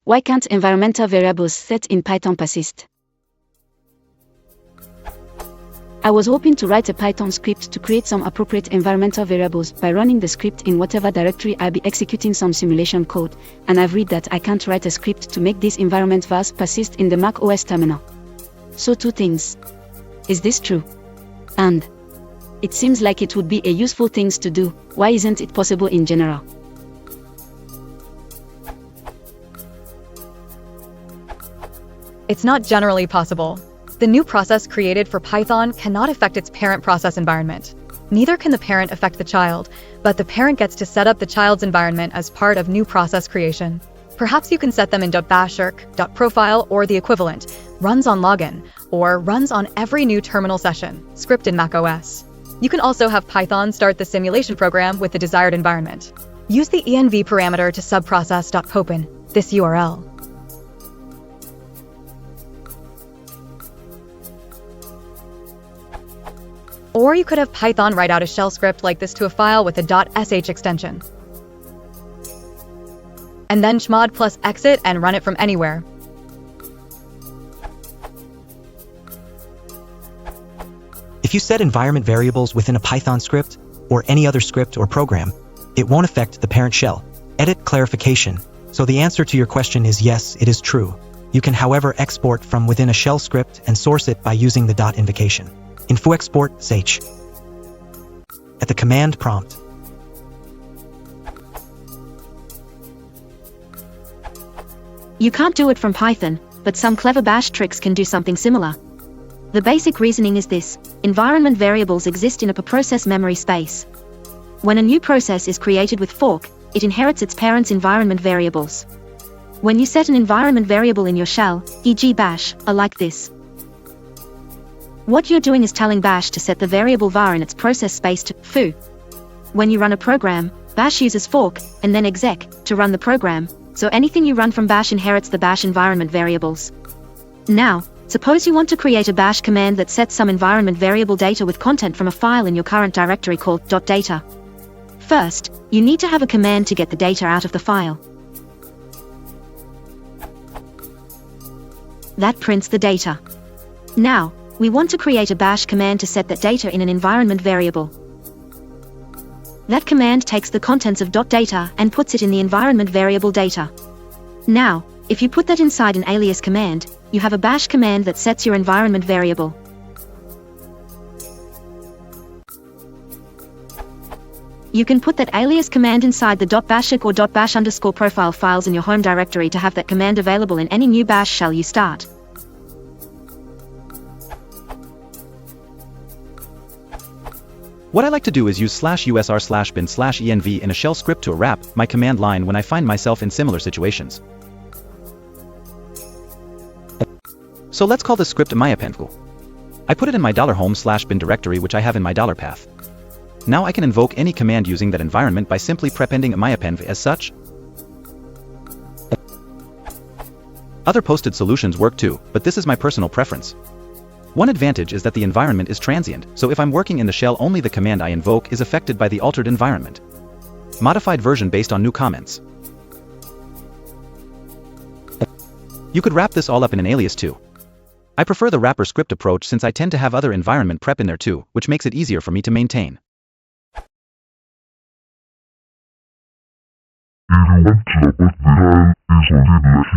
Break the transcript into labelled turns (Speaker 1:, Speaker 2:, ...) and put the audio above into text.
Speaker 1: Why can't environmental variables set in Python persist? I was hoping to write a Python script to create some appropriate environmental variables by running the script in whatever directory I'll be executing some simulation code, and I've read that I can't write a script to make these environment vars persist in the Mac OS terminal. So two things. Is this true? And it seems like it would be a useful thing to do. Why isn't it possible in general?
Speaker 2: It's not generally possible. The new process created for Python cannot affect its parent process environment. Neither can the parent affect the child, but the parent gets to set up the child's environment as part of new process creation. Perhaps you can set them in .bash or .profile or the equivalent, runs on login, or runs on every new terminal session, script in macOS. You can also have Python start the simulation program with the desired environment. Use the env parameter to subprocess.open this URL. Or you could have Python write out a shell script like this to a file with a .sh extension. And then chmod plus exit and run it from anywhere.
Speaker 3: If you set environment variables within a Python script, or any other script or program, it won't affect the parent shell. Edit clarification. So the answer to your question is yes, it is true. You can, however, export from within a shell script and source it by using the invocation. Info export sh at the command prompt.
Speaker 1: You can't do it from Python, but some clever bash tricks can do something similar. The basic reasoning is this: environment variables exist in a process memory space. When a new process is created with fork, it inherits its parent's environment variables. When you set an environment variable in your shell, e.g. bash, are like this. What you're doing is telling bash to set the variable var in its process space to foo. When you run a program, bash uses fork, and then exec, to run the program, so anything you run from bash inherits the bash environment variables. Now, suppose you want to create a bash command that sets some environment variable data with content from a file in your current directory called .data. First, you need to have a command to get the data out of the file. That prints the data. Now, we want to create a bash command to set that data in an environment variable. That command takes the contents of .data and puts it in the environment variable data. Now, if you put that inside an alias command, you have a bash command that sets your environment variable. You can put that alias command inside the .bashik or .bash_profile files in your home directory to have that command available in any new bash shell you start.
Speaker 4: What I like to do is use /usr/bin/env in a shell script to wrap my command line when I find myself in similar situations. So let's call this script myappend. I put it in my $home/bin directory which I have in my $path. Now I can invoke any command using that environment by simply prepending myappend as such. Other posted solutions work too, but this is my personal preference. One advantage is that the environment is transient, so if I'm working in the shell only the command I invoke is affected by the altered environment. Modified version based on new comments. You could wrap this all up in an alias too. I prefer the wrapper script approach since I tend to have other environment prep in there too, which makes it easier for me to maintain.
Speaker 5: If you want to put the file is already